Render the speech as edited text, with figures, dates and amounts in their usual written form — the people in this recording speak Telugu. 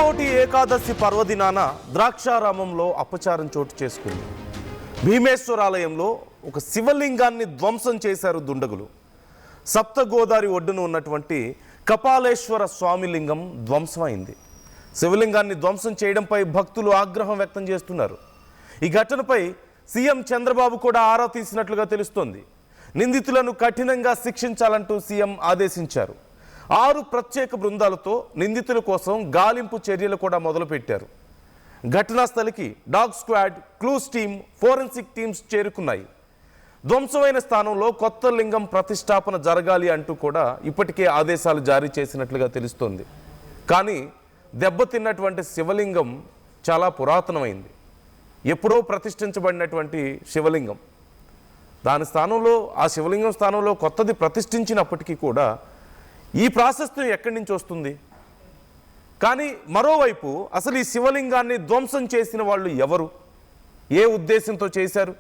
ముక్కోటి ఏకాదశి పర్వదినాన ద్రాక్షారామంలో అపచారం చోటు చేసుకుంది. భీమేశ్వరాలయంలో ఒక శివలింగాన్ని ధ్వంసం చేశారు దుండగులు. సప్త గోదావరి ఒడ్డున ఉన్నటువంటి కపాలేశ్వర స్వామి లింగం ధ్వంసమైంది. శివలింగాన్ని ధ్వంసం చేయడంపై భక్తులు ఆగ్రహం వ్యక్తం చేస్తున్నారు. ఈ ఘటనపై సీఎం చంద్రబాబు కూడా ఆరా తీసినట్లుగా తెలుస్తోంది. నిందితులను కఠినంగా శిక్షించాలంటూ సీఎం ఆదేశించారు. 6 ప్రత్యేక బృందాలతో నిందితుల కోసం గాలింపు చర్యలు కూడా మొదలుపెట్టారు. ఘటనా స్థలికి dog squad, clues team, forensic teams చేరుకున్నాయి. ధ్వంసమైన స్థానంలో కొత్త లింగం ప్రతిష్టాపన జరగాలి అంటూ కూడా ఇప్పటికే ఆదేశాలు జారీ చేసినట్లుగా తెలుస్తోంది. కానీ దెబ్బతిన్నటువంటి శివలింగం చాలా పురాతనమైంది. ఎప్పుడో ప్రతిష్ఠించబడినటువంటి శివలింగం. దాని స్థానంలో, ఆ శివలింగం స్థానంలో కొత్తది ప్రతిష్ఠించినప్పటికీ కూడా ఈ ప్రాశస్త్యం ఎక్కడి నుంచి వస్తుంది? కానీ మరోవైపు అసలు ఈ శివలింగాన్ని ధ్వంసం చేసిన వాళ్ళు ఎవరు? ఏ ఉద్దేశంతో చేశారు?